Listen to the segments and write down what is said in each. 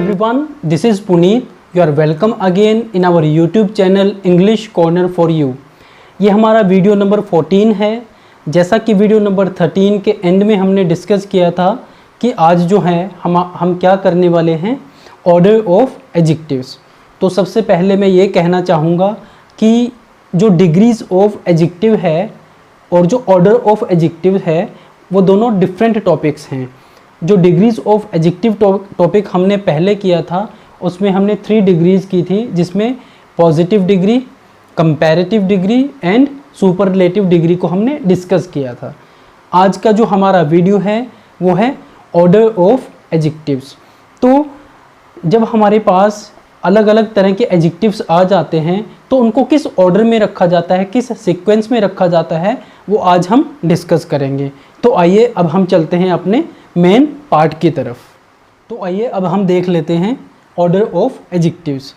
everyone, this is Puneet. You are welcome again in our YouTube channel English Corner for You. ये हमारा video number 14 है। जैसा कि video number 13 के and में हमने डिस्कस किया था कि आज जो है हम क्या करने वाले हैं, ऑर्डर ऑफ एडजेक्टिव्स। तो सबसे पहले मैं ये कहना चाहूँगा कि जो डिग्रीज ऑफ एडजेक्टिव है और जो ऑर्डर ऑफ एडजेक्टिव है वो दोनों डिफरेंट टॉपिक्स हैं। जो डिग्रीज ऑफ एडजेक्टिव टॉपिक हमने पहले किया था उसमें हमने 3 डिग्रीज की थी, जिसमें positive degree, comparative degree and superlative degree को हमने डिस्कस किया था। आज का जो हमारा वीडियो है वो है ऑर्डर ऑफ एडजेक्टिव्स। तो जब हमारे पास अलग अलग तरह के एडजेक्टिव्स आ जाते हैं तो उनको किस ऑर्डर में रखा जाता है, किस सीक्वेंस में रखा जाता है, वो आज हम डिस्कस करेंगे। तो आइए अब हम चलते हैं अपने मेन पार्ट की तरफ। तो आइए अब हम देख लेते हैं ऑर्डर ऑफ एडजेक्टिव्स।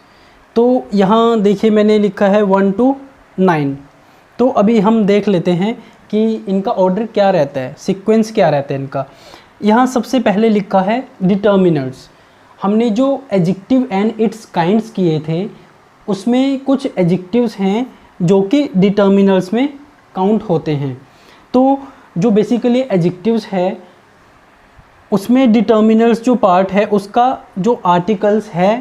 तो यहाँ देखिए मैंने लिखा है 1 to 9। तो अभी हम देख लेते हैं कि इनका ऑर्डर क्या रहता है, सीक्वेंस क्या रहता है इनका। यहाँ सबसे पहले लिखा है डिटर्मिनर्स। हमने जो एडजेक्टिव एंड इट्स काइंड्स किए थे उसमें कुछ एडजेक्टिव्स हैं जो कि डिटर्मिनर्स में काउंट होते हैं। तो जो बेसिकली एडजेक्टिव्स है उसमें डिटर्मिनर्स जो पार्ट है उसका जो आर्टिकल्स है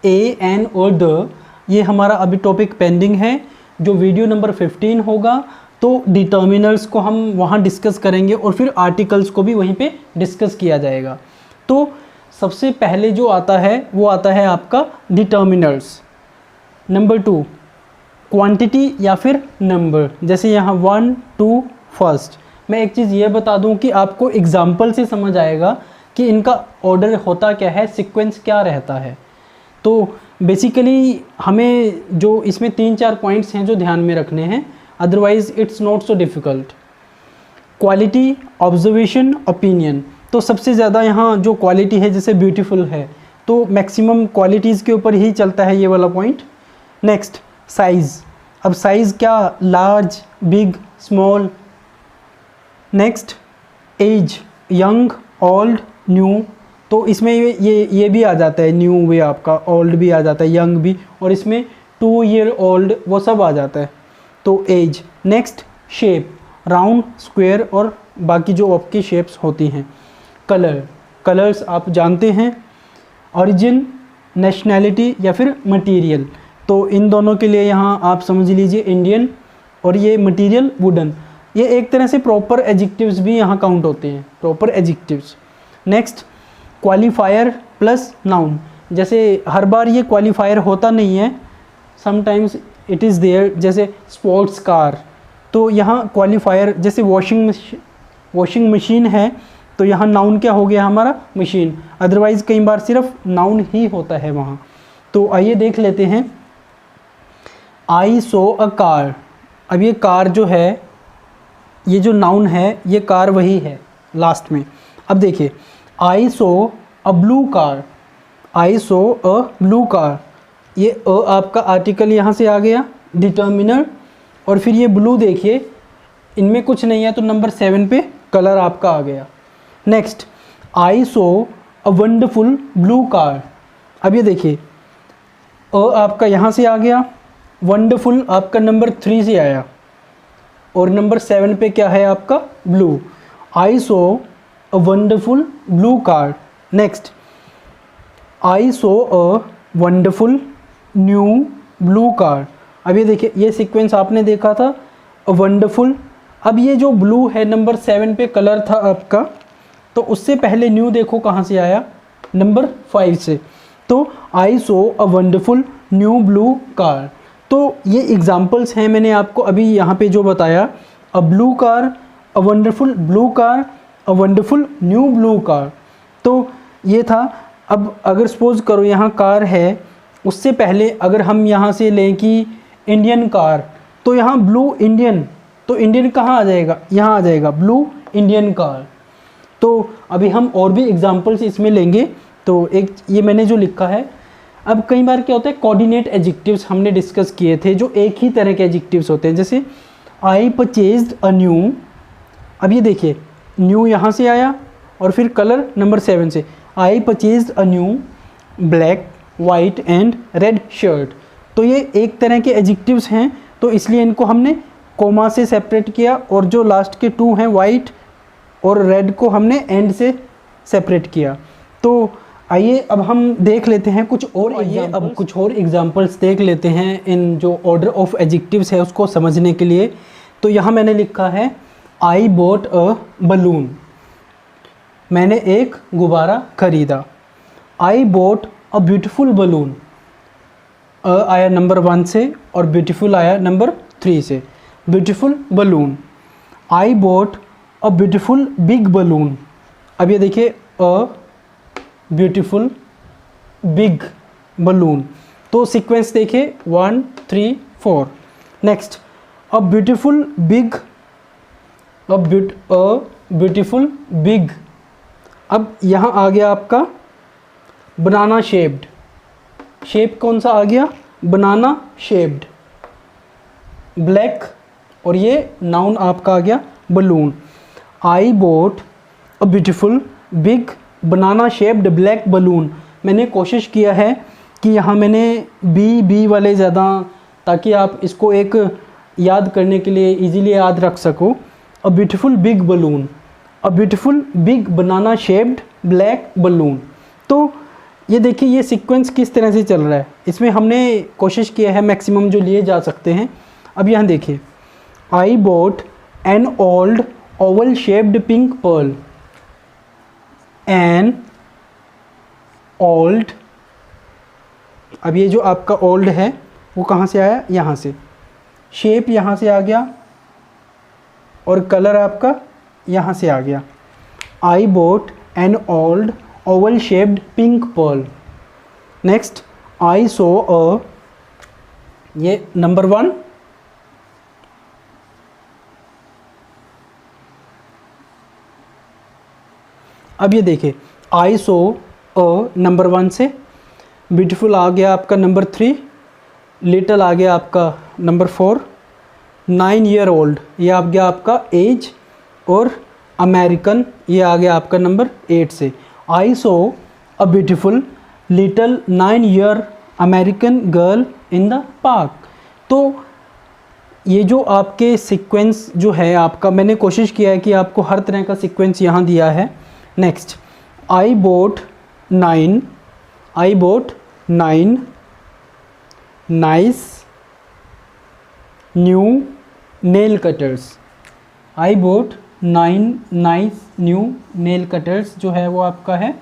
ए, एन और द, ये हमारा अभी टॉपिक पेंडिंग है। जो वीडियो नंबर 15 होगा तो डिटर्मिनर्स को हम वहाँ डिस्कस करेंगे और फिर आर्टिकल्स को भी वहीं पे डिस्कस किया जाएगा। तो सबसे पहले जो आता है वो आता है आपका डिटर्मिनर्स। नंबर 2 क्वांटिटी या फिर नंबर, जैसे यहाँ 1, 2 फर्स्ट। मैं एक चीज़ ये बता दूं कि आपको एग्जाम्पल से समझ आएगा कि इनका ऑर्डर होता क्या है, सीक्वेंस क्या रहता है। तो बेसिकली हमें जो इसमें 3-4 पॉइंट्स हैं जो ध्यान में रखने हैं, otherwise it's not so difficult. Quality, observation, opinion. तो सबसे ज़्यादा यहाँ जो क्वालिटी है, जैसे ब्यूटीफुल है तो मैक्सिमम क्वालिटीज़ के ऊपर ही चलता है ये वाला पॉइंट। Next size. अब साइज़ क्या, large, big, small. Next age, young, old, new. तो इसमें ये भी आ जाता है, न्यू भी आपका, ओल्ड भी आ जाता है, यंग भी, और इसमें 2 ईयर ओल्ड वो सब आ जाता है। तो age. Next shape, round, square और बाकी जो आपकी शेप्स होती हैं। कलर, कलर्स आप जानते हैं। ओरिजिन, नेशनैलिटी या फिर मटेरियल। तो इन दोनों के लिए यहाँ आप समझ लीजिए इंडियन, और ये मटेरियल वुडन। ये एक तरह से प्रॉपर एडजेक्टिव्स भी यहाँ काउंट होते हैं, proper adjectives. Next qualifier plus noun. जैसे हर बार ये क्वालिफायर होता नहीं है, समटाइम्स इट इज़ देयर, जैसे स्पोर्ट्स कार। तो यहाँ क्वालिफायर, जैसे वॉशिंग मशीन है तो यहाँ नाउन क्या हो गया हमारा, मशीन। अदरवाइज़ कई बार सिर्फ नाउन ही होता है वहाँ। तो आइए देख लेते हैं। आई सो अ कार। अब ये कार जो है, ये जो नाउन है ये कार वही है लास्ट में। अब देखिए आई सो अ ब्लू कार, आई सो अ ब्लू कार। ये अ आपका आर्टिकल यहाँ से आ गया, डिटर्मिनर, और फिर ये ब्लू देखिए इनमें कुछ नहीं है तो नंबर 7 पे कलर आपका आ गया। Next I saw a wonderful blue car. अब ये देखिए अ आपका यहाँ से आ गया, वंडरफुल आपका नंबर 3 से आया, और नंबर 7 पे क्या है आपका, blue. I saw a wonderful blue car. Next I saw a wonderful new blue car. अब ये देखिए ये सीक्वेंस आपने देखा था, अ वंडरफुल। अब ये जो ब्लू है नंबर 7 पे कलर था आपका, तो उससे पहले न्यू देखो कहाँ से आया, नंबर 5 से। तो I saw a wonderful new blue car. तो ये एग्जाम्पल्स हैं मैंने आपको अभी यहाँ पे जो बताया, a blue car, a wonderful blue car, a wonderful new blue car. तो ये था। अब अगर सपोज करो यहाँ कार है, उससे पहले अगर हम यहाँ से लें कि इंडियन कार, तो यहाँ ब्लू इंडियन, तो इंडियन कहाँ आ जाएगा, यहाँ आ जाएगा ब्लू इंडियन कार। तो अभी हम और भी एग्जाम्पल्स इसमें लेंगे। तो एक ये मैंने जो लिखा है। अब कई बार क्या होता है, कोऑर्डिनेट एडजेक्टिव्स हमने डिस्कस किए थे जो एक ही तरह के एडजेक्टिव्स होते हैं। जैसे आई परचेज्ड अ न्यू। अब ये देखिए न्यू यहाँ से आया और फिर कलर नंबर 7 से, I purchased a new black, white and red shirt. तो ये एक तरह के एडजेक्टिव्स हैं, तो इसलिए इनको हमने कोमा से सेपरेट किया, और जो लास्ट के 2 हैं वाइट और रेड को हमने एंड से सेपरेट किया। तो आइए अब हम देख लेते हैं कुछ और एग्जांपल्स देख लेते हैं इन जो ऑर्डर ऑफ एडजेक्टिव्स है उसको समझने के लिए। तो यहाँ मैंने लिखा है आई बॉट अ बलून, मैंने एक गुब्बारा खरीदा। I bought a beautiful balloon, a आया नंबर 1 से और ब्यूटीफुल आया नंबर 3 से, beautiful balloon. I bought a beautiful big balloon, अब ये देखिए अ ब्यूटीफुल बिग बलून, तो सीक्वेंस देखिए 1 3 4। Next a beautiful big, a beautiful big, अब यहाँ आ गया आपका बनाना शेप्ड, शेप कौन सा आ गया, बनाना शेप्ड, ब्लैक, और ये नाउन आपका आ गया balloon. I bought a beautiful big banana shaped black balloon, मैंने कोशिश किया है कि यहाँ मैंने बी वाले ज़्यादा, ताकि आप इसको एक याद करने के लिए इजीली याद रख सको। A beautiful big balloon, a beautiful big banana shaped black balloon. तो ये देखिए ये सीक्वेंस किस तरह से चल रहा है, इसमें हमने कोशिश किया है मैक्सिमम जो लिए जा सकते हैं। अब यहाँ देखिए I bought an old oval shaped pink pearl, an old, अब ये जो आपका ओल्ड है वो कहाँ से आया, यहाँ से, शेप यहाँ से आ गया और कलर आपका यहाँ से आ गया। I bought an old oval shaped pink pearl. Next I saw a, ये नंबर 1, अब ये देखिए आई सो अ नंबर 1 से, ब्यूटीफुल आ गया आपका नंबर 3, लिटिल आ गया आपका नंबर 4, 9 ईयर ओल्ड ये आ गया आपका एज, और अमेरिकन ये आ गया आपका नंबर 8 से। I saw a beautiful little 9 year American girl in the park. तो ये जो आपके सीक्वेंस जो है आपका, मैंने कोशिश किया है कि आपको हर तरह का सीक्वेंस यहाँ दिया है। Next I bought 9, I bought 9 nice new nail cutters, I bought 9 nice new nail cutters जो है वो आपका है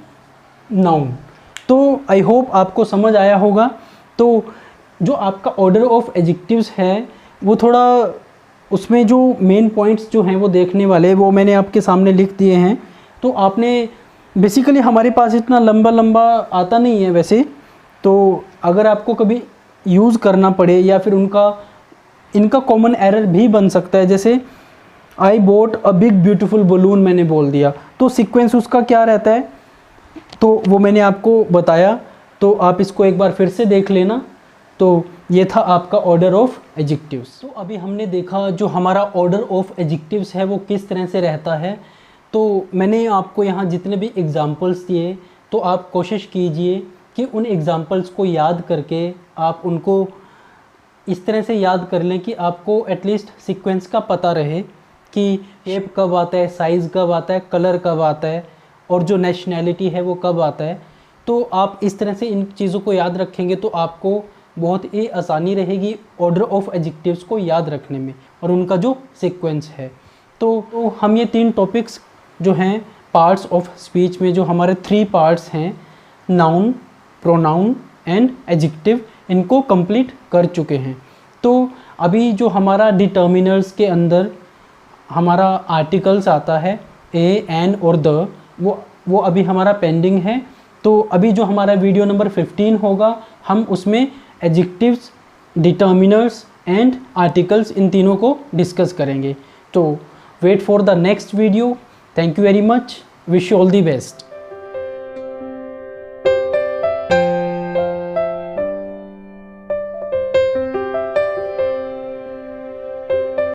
नाउन। तो आई होप आपको समझ आया होगा। तो जो आपका ऑर्डर ऑफ एडजेक्टिव्स है वो थोड़ा, उसमें जो मेन पॉइंट्स जो हैं वो देखने वाले वो मैंने आपके सामने लिख दिए हैं। तो आपने बेसिकली, हमारे पास इतना लंबा आता नहीं है वैसे, तो अगर आपको कभी यूज़ करना पड़े या फिर इनका कॉमन एरर भी बन सकता है। जैसे आई bought a big beautiful balloon मैंने बोल दिया, तो सीक्वेंस उसका क्या रहता है तो वो मैंने आपको बताया, तो आप इसको एक बार फिर से देख लेना। तो ये था आपका ऑर्डर ऑफ एडजेक्टिव्स। तो अभी हमने देखा जो हमारा ऑर्डर ऑफ एडजेक्टिव्स है वो किस तरह से रहता है। तो मैंने आपको यहाँ जितने भी एग्जांपल्स दिए, तो आप कोशिश कीजिए कि उन एग्जांपल्स को याद करके आप उनको इस तरह से याद कर लें कि आपको एटलीस्ट सीक्वेंस का पता रहे कि शेप कब आता है, साइज़ कब आता है, कलर कब आता है, और जो नेशनैलिटी है वो कब आता है। तो आप इस तरह से इन चीज़ों को याद रखेंगे तो आपको बहुत ही आसानी रहेगी ऑर्डर ऑफ एडजेक्टिव्स को याद रखने में और उनका जो सीक्वेंस है। तो हम ये 3 टॉपिक्स जो हैं पार्ट्स ऑफ स्पीच में, जो हमारे 3 पार्ट्स हैं, नाउन, प्रोनाउन एंड एडजेक्टिव, इनको कंप्लीट कर चुके हैं। तो अभी जो हमारा डिटर्मिनर्स के अंदर हमारा आर्टिकल्स आता है ए, एन और द, वो अभी हमारा पेंडिंग है। तो अभी जो हमारा वीडियो नंबर 15 होगा, हम उसमें एडजेक्टिव्स, डिटर्मिनर्स एंड आर्टिकल्स, इन तीनों को डिस्कस करेंगे। तो wait for the next video. Thank you very much. Wish you all the best.